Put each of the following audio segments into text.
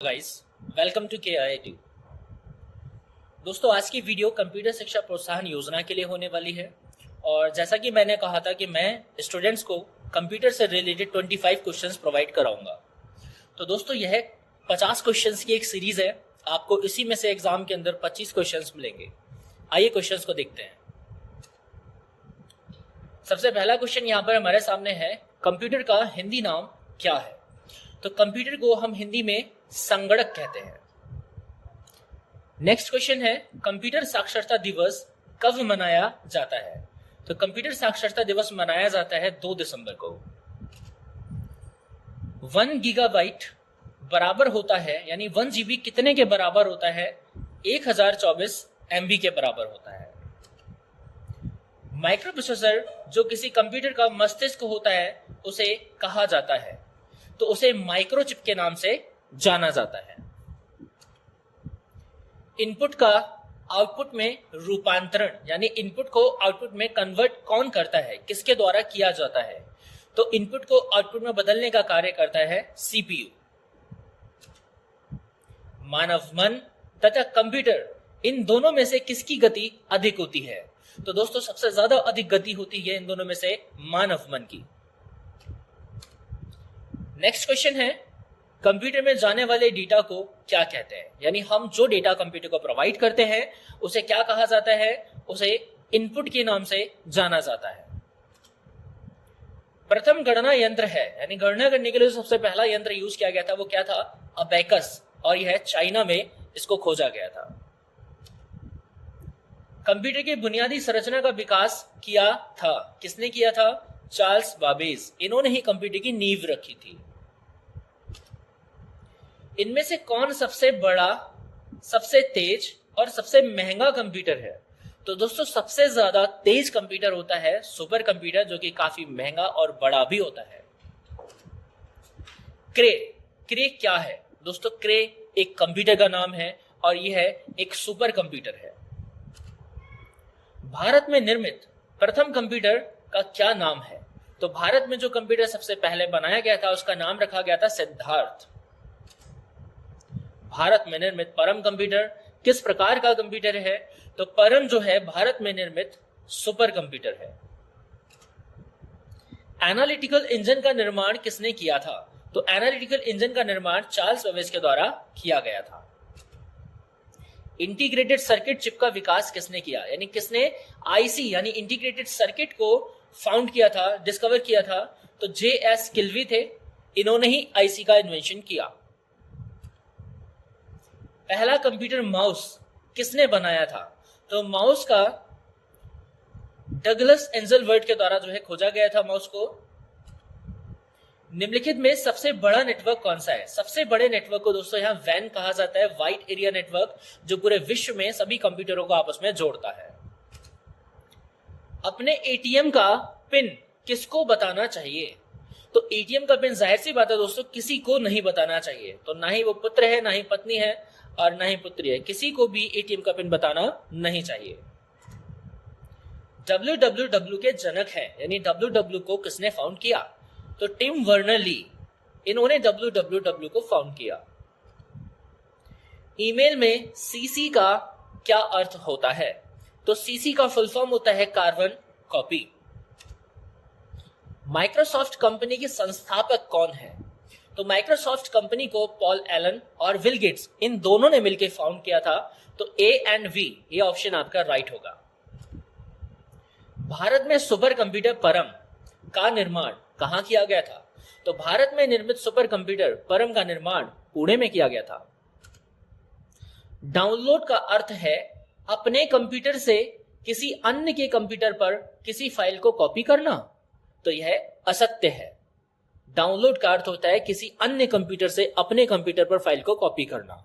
Guys, welcome to KIIT। दोस्तों, आज की वीडियो कंप्यूटर शिक्षा प्रोत्साहन योजना के लिए होने वाली है। और जैसा कि मैंने कहा था कि मैं स्टूडेंट्स को कंप्यूटर से रिलेटेड 25 क्वेश्चंस प्रोवाइड कराऊंगा। तो दोस्तों, यह 50 क्वेश्चंस की एक सीरीज है। आपको इसी में से एग्जाम के अंदर 25 क्वेश्चंस मिलेंगे। आइए क्वेश्चंस को देखते हैं। सबसे पहला क्वेश्चन यहाँ पर हमारे सामने है, कंप्यूटर का हिंदी नाम क्या है? तो कंप्यूटर को हम हिंदी में संगणक कहते हैं। नेक्स्ट क्वेश्चन है, कंप्यूटर साक्षरता दिवस कब मनाया जाता है? तो कंप्यूटर साक्षरता दिवस मनाया जाता है 2 दिसंबर को। 1 गीगाबाइट बराबर होता है, यानी 1 GB कितने के बराबर होता है? 1024 MB के बराबर होता है। माइक्रो प्रोसेसर जो किसी कंप्यूटर का मस्तिष्क होता है उसे कहा जाता है, तो उसे माइक्रोचिप के नाम से जाना जाता है। इनपुट का आउटपुट में रूपांतरण, यानी इनपुट को आउटपुट में कन्वर्ट कौन करता है, किसके द्वारा किया जाता है? तो इनपुट को आउटपुट में बदलने का कार्य करता है CPU। मानव मन तथा कंप्यूटर, इन दोनों में से किसकी गति अधिक होती है? तो दोस्तों, सबसे ज्यादा अधिक गति होती है इन दोनों में से मानव मन की। नेक्स्ट क्वेश्चन है, कंप्यूटर में जाने वाले डेटा को क्या कहते हैं? यानी हम जो डेटा कंप्यूटर को प्रोवाइड करते हैं उसे क्या कहा जाता है? उसे इनपुट के नाम से जाना जाता है। प्रथम गणना यंत्र है, यानी गणना करने के लिए सबसे पहला यंत्र यूज किया गया था वो क्या था? अबेकस। और यह चाइना में इसको खोजा गया था। कंप्यूटर की बुनियादी संरचना का विकास किया था, किसने किया था? Charles Babbage. इन्होंने ही कंप्यूटर की नींव रखी थी। इनमें से कौन सबसे बड़ा, सबसे तेज और सबसे महंगा कंप्यूटर है? तो दोस्तों, सबसे ज्यादा तेज कंप्यूटर होता है सुपर कंप्यूटर, जो कि काफी महंगा और बड़ा भी होता है। क्रे। क्रे क्या है? दोस्तों, क्रे एक कंप्यूटर का नाम है और यह एक सुपर कंप्यूटर है। भारत में निर्मित प्रथम कंप्यूटर का क्या नाम है? तो भारत में जो कंप्यूटर सबसे पहले बनाया गया था उसका नाम रखा गया था सिद्धार्थ। भारत में निर्मित परम कंप्यूटर किस प्रकार का कंप्यूटर है? तो परम जो है भारत में निर्मित सुपर कंप्यूटर है। एनालिटिकल इंजन का निर्माण किसने किया था? तो एनालिटिकल इंजन का निर्माण चार्ल्स बेबेज के द्वारा किया गया था। इंटीग्रेटेड सर्किट चिप का विकास किसने किया? यानी किसने आईसी यानी इंटीग्रेटेड सर्किट को फाउंड किया था, डिस्कवर किया था? तो JS किल्वी थे। इन्होंने ही आईसी का इन्वेंशन किया। पहला कंप्यूटर माउस किसने बनाया था? तो माउस का डगलस एंजलवर्ट के द्वारा जो है खोजा गया था माउस को। निम्नलिखित में सबसे बड़ा नेटवर्क कौन सा है? सबसे बड़े नेटवर्क को दोस्तों यहाँ वैन कहा जाता है, वाइड एरिया नेटवर्क, जो पूरे विश्व में सभी कंप्यूटरों को आपस में जोड़ता है। अपने एटीएम का पिन किसको बताना चाहिए? तो एटीएम का पिन जाहिर सी बात है दोस्तों, किसी को नहीं बताना चाहिए। तो ना ही वो पुत्र है, ना ही पत्नी है और ना ही पुत्री है, किसी को भी एटीएम का पिन बताना नहीं चाहिए। www के जनक है, यानी www को किसने फाउंड किया? तो टिम वर्नर ली। इन्होंने www को फाउंड किया। ईमेल में CC का क्या अर्थ होता है? तो CC का फुल फॉर्म होता है कार्बन कॉपी। माइक्रोसॉफ्ट कंपनी के संस्थापक कौन है? तो माइक्रोसॉफ्ट कंपनी को पॉल एलन और विल गेट्स, इन दोनों ने मिलकर फाउंड किया था। तो A and V, ये ऑप्शन आपका राइट होगा। भारत में सुपर कंप्यूटर परम का निर्माण कहां किया गया था? तो भारत में निर्मित सुपर कंप्यूटर परम का निर्माण पुणे में किया गया था। डाउनलोड का अर्थ है अपने कंप्यूटर से किसी अन्य के कंप्यूटर पर किसी फाइल को कॉपी करना। तो यह असत्य है। डाउनलोड का अर्थ होता है किसी अन्य कंप्यूटर से अपने कंप्यूटर पर फाइल को कॉपी करना।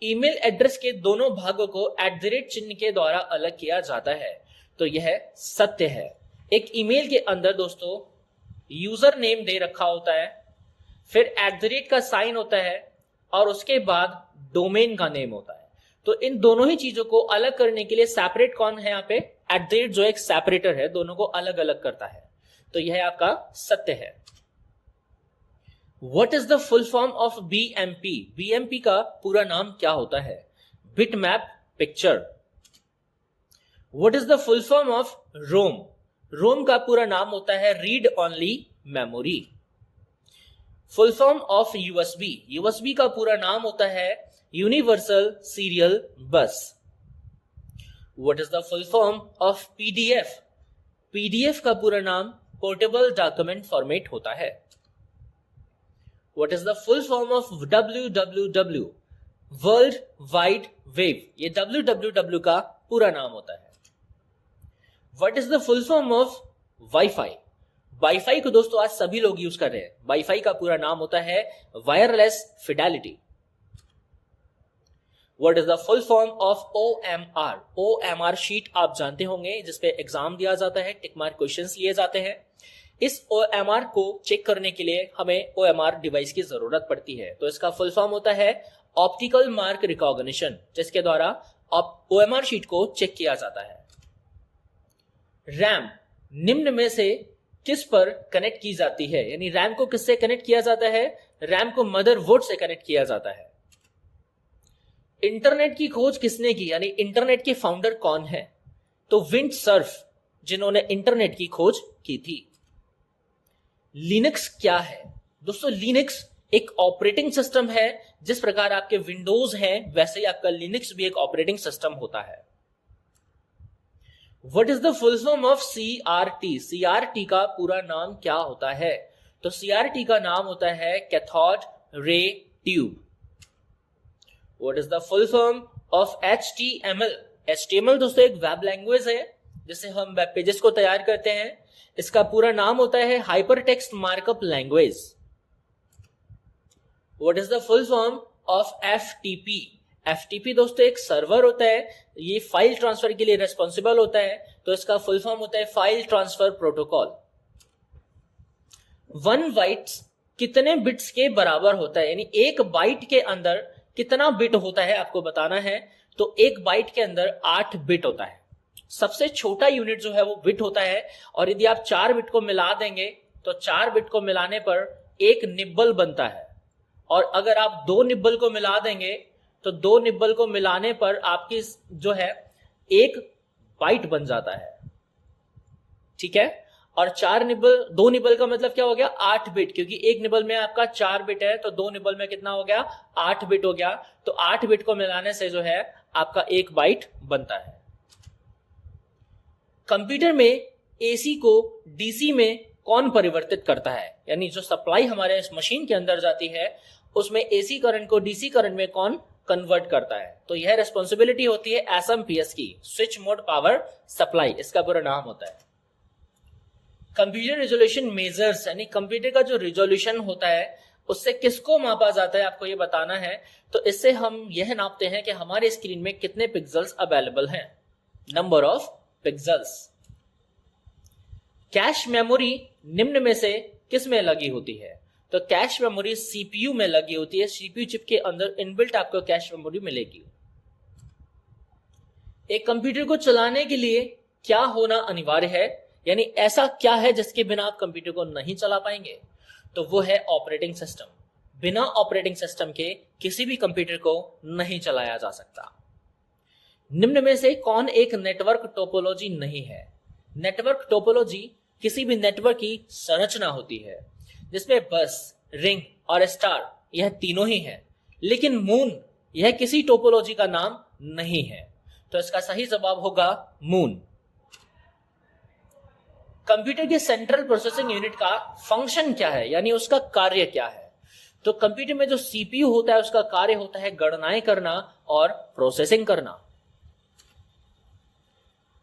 ईमेल एड्रेस के दोनों भागों को @ चिन्ह के द्वारा अलग किया जाता है। तो यह सत्य है। एक ईमेल के अंदर दोस्तों यूजर नेम दे रखा होता है, फिर @ का साइन होता है और उसके बाद डोमेन का नेम होता है। तो इन दोनों ही चीजों को अलग करने के लिए सेपरेट कौन है? यहाँ पे @ जो एक सेपरेटर है, दोनों को अलग अलग करता है। तो यह आपका सत्य है। What is the full form of BMP? BMP का पूरा नाम क्या होता है? Bit map picture. What is the full form of ROM? ROM का पूरा नाम होता है read only memory. Full form of USB? USB का पूरा नाम होता है universal serial bus. What is the full form of PDF? PDF का पूरा नाम पोर्टेबल डॉक्यूमेंट फॉर्मेट होता है। What is the full form of www? World wide web. ये www का पूरा नाम होता है। What is the full form of wifi? Wifi को दोस्तों आज सभी लोग यूज कर रहे हैं। वाईफाई का पूरा नाम होता है wireless Fidelity. What is the full form of OMR? OMR sheet आप जानते होंगे, जिसपे एग्जाम दिया जाता है, टिक मार्क क्वेश्चंस लिए जाते हैं। इस ओएमआर को चेक करने के लिए हमें ओएमआर डिवाइस की जरूरत पड़ती है। तो इसका फुल फॉर्म होता है ऑप्टिकल मार्क रिकॉग्निशन, जिसके द्वारा ओएमआर शीट को चेक किया जाता है। रैम निम्न में से किस पर कनेक्ट की जाती है? यानी रैम को किससे कनेक्ट किया जाता है? रैम को मदरबोर्ड से कनेक्ट किया जाता है। इंटरनेट की खोज किसने की? यानी इंटरनेट के फाउंडर कौन है? तो विंड सर्फ, जिन्होंने इंटरनेट की खोज की थी। लिनक्स क्या है? दोस्तों लिनक्स एक ऑपरेटिंग सिस्टम है। जिस प्रकार आपके विंडोज हैं, वैसे ही आपका लिनक्स भी एक ऑपरेटिंग सिस्टम होता है। What is the full form of CRT? CRT का पूरा नाम क्या होता है? तो सीआरटी का नाम होता है cathode ray tube. What is the full form of HTML? HTML दोस्तों एक वेब लैंग्वेज है, जिससे हम वेब पेजेस को तैयार करते हैं। इसका पूरा नाम होता है hypertext markup language. What is the full form of FTP? FTP दोस्तों एक सर्वर होता है, ये फाइल ट्रांसफर के लिए रेस्पॉन्सिबल होता है। तो इसका फुल फॉर्म होता है फाइल ट्रांसफर प्रोटोकॉल। 1 बाइट्स कितने बिट्स के बराबर होता है? यानी एक बाइट के अंदर कितना बिट होता है आपको बताना है। तो एक बाइट के अंदर 8 बिट होता है। सबसे छोटा यूनिट जो है वो बिट होता है, और यदि आप 4 बिट को मिला देंगे तो 4 बिट को मिलाने पर एक निब्बल बनता है, और अगर आप 2 निब्बल को मिला देंगे तो 2 निब्बल को मिलाने पर आपकी जो है 1 बाइट बन जाता है। ठीक है, और 2 निब्बल का मतलब क्या हो गया? 8 बिट, क्योंकि एक निब्बल में आपका 4 बिट है, तो 2 निब्बल में कितना हो गया? 8 बिट हो गया। तो 8 बिट को मिलाने से जो है आपका 1 बाइट बनता है। कंप्यूटर में एसी को डीसी में कौन परिवर्तित करता है? यानी जो सप्लाई हमारे इस मशीन के अंदर जाती है, उसमें एसी करंट को डीसी करंट में कौन कन्वर्ट करता है? तो यह रिस्पॉन्सिबिलिटी होती है एसएमपीएस की, स्विच मोड पावर सप्लाई, इसका पूरा नाम होता है। कंप्यूटर रिजोल्यूशन मेजर्स, यानी कंप्यूटर का जो रिजोल्यूशन होता है उससे किसको मापा जाता है, आपको ये बताना है। तो इससे हम यह नापते हैं कि हमारे स्क्रीन में कितने पिक्सल्स अवेलेबल हैं, number of pixels. Cache memory निम्न में से किस में लगी होती है? तो कैश मेमोरी सीपीयू में लगी होती है। सीपीयू चिप के अंदर इनबिल्ट आपको कैश मेमोरी मिलेगी। एक कंप्यूटर को चलाने के लिए क्या होना अनिवार्य है? यानी ऐसा क्या है जिसके बिना आप कंप्यूटर को नहीं चला पाएंगे? तो वो है ऑपरेटिंग सिस्टम। बिना ऑपरेटिंग सिस्टम के किसी भी कंप्यूटर को नहीं चलाया जा सकता। निम्न में से कौन एक नेटवर्क टोपोलॉजी नहीं है? नेटवर्क टोपोलॉजी किसी भी नेटवर्क की संरचना होती है, जिसमें बस, रिंग और स्टार यह तीनों ही है। लेकिन मून यह किसी टोपोलॉजी का नाम नहीं है। तो इसका सही जवाब होगा मून। कंप्यूटर के सेंट्रल प्रोसेसिंग यूनिट का फंक्शन क्या है, यानी उसका कार्य क्या है? तो कंप्यूटर में जो सीपीयू होता है उसका कार्य होता है गणनाएं करना और प्रोसेसिंग करना।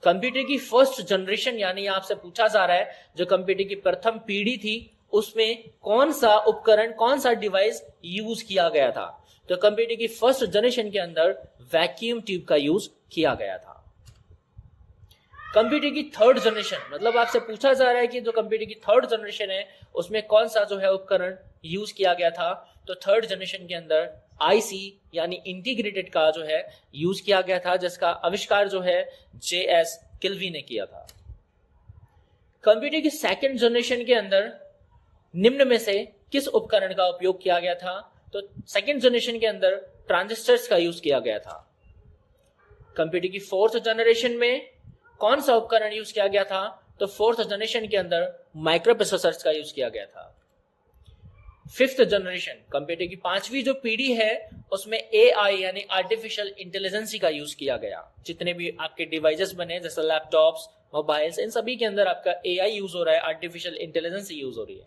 कंप्यूटर की फर्स्ट जनरेशन, यानी आपसे पूछा जा रहा है जो कंप्यूटर की प्रथम पीढ़ी थी, उसमें कौन सा उपकरण, कौन सा डिवाइस यूज किया गया था? तो कंप्यूटर की फर्स्ट जनरेशन के अंदर वैक्यूम ट्यूब का यूज किया गया था। कंप्यूटर की थर्ड जनरेशन, मतलब आपसे पूछा जा रहा है कि जो कंप्यूटर की थर्ड जनरेशन है उसमें कौन सा जो है उपकरण यूज किया गया था? तो थर्ड जनरेशन के अंदर आईसी यानी इंटीग्रेटेड का जो है यूज किया गया था, जिसका आविष्कार जो है जेएस किल्वी ने किया था। कंप्यूटर की सेकंड जनरेशन के अंदर निम्न में से किस उपकरण का उपयोग किया गया था? तो सेकेंड जनरेशन के अंदर ट्रांजिस्टर्स का यूज किया गया था। कंप्यूटर की फोर्थ जनरेशन में कौन सा उपकरण यूज किया गया था? तो फोर्थ जनरेशन के अंदर माइक्रोप्रोसेसर्स का यूज किया गया था। फिफ्थ जनरेशन कंप्यूटर की पांचवी जो पीढ़ी है उसमें AI यानी आर्टिफिशियल इंटेलिजेंस का यूज किया गया। जितने भी आपके डिवाइसेस बने जैसे लैपटॉप्स, मोबाइल्स, इन सभी के अंदर आपका AI यूज हो रहा है, आर्टिफिशियल इंटेलिजेंस यूज हो रही है।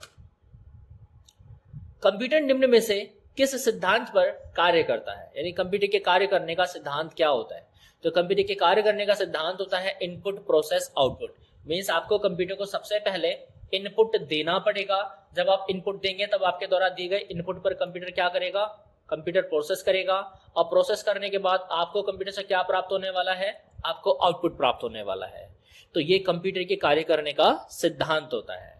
कंप्यूटर निम्न में से किस सिद्धांत पर कार्य करता है? यानी कंप्यूटर के कार्य करने का सिद्धांत क्या होता है? तो कंप्यूटर के कार्य करने का सिद्धांत होता है इनपुट प्रोसेस आउटपुट। मीन्स आपको कंप्यूटर को सबसे पहले इनपुट देना पड़ेगा। जब आप इनपुट देंगे तब आपके द्वारा दिए गए इनपुट पर कंप्यूटर क्या करेगा? कंप्यूटर प्रोसेस करेगा, और प्रोसेस करने के बाद आपको कंप्यूटर से क्या प्राप्त होने वाला है? आपको आउटपुट प्राप्त होने वाला है। तो ये कंप्यूटर के कार्य करने का सिद्धांत होता है।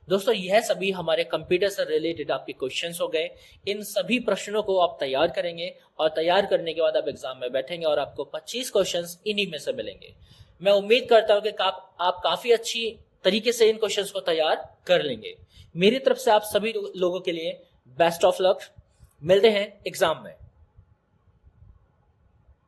दोस्तों यह सभी हमारे कंप्यूटर से रिलेटेड आपके क्वेश्चंस हो गए। इन सभी प्रश्नों को आप तैयार करेंगे और तैयार करने के बाद आप एग्जाम में बैठेंगे और आपको 25 क्वेश्चंस इन्हीं में से मिलेंगे। मैं उम्मीद करता हूं कि आप काफी अच्छी तरीके से इन क्वेश्चंस को तैयार कर लेंगे। मेरी तरफ से आप सभी लोगों के लिए बेस्ट ऑफ लक। मिलते हैं एग्जाम में।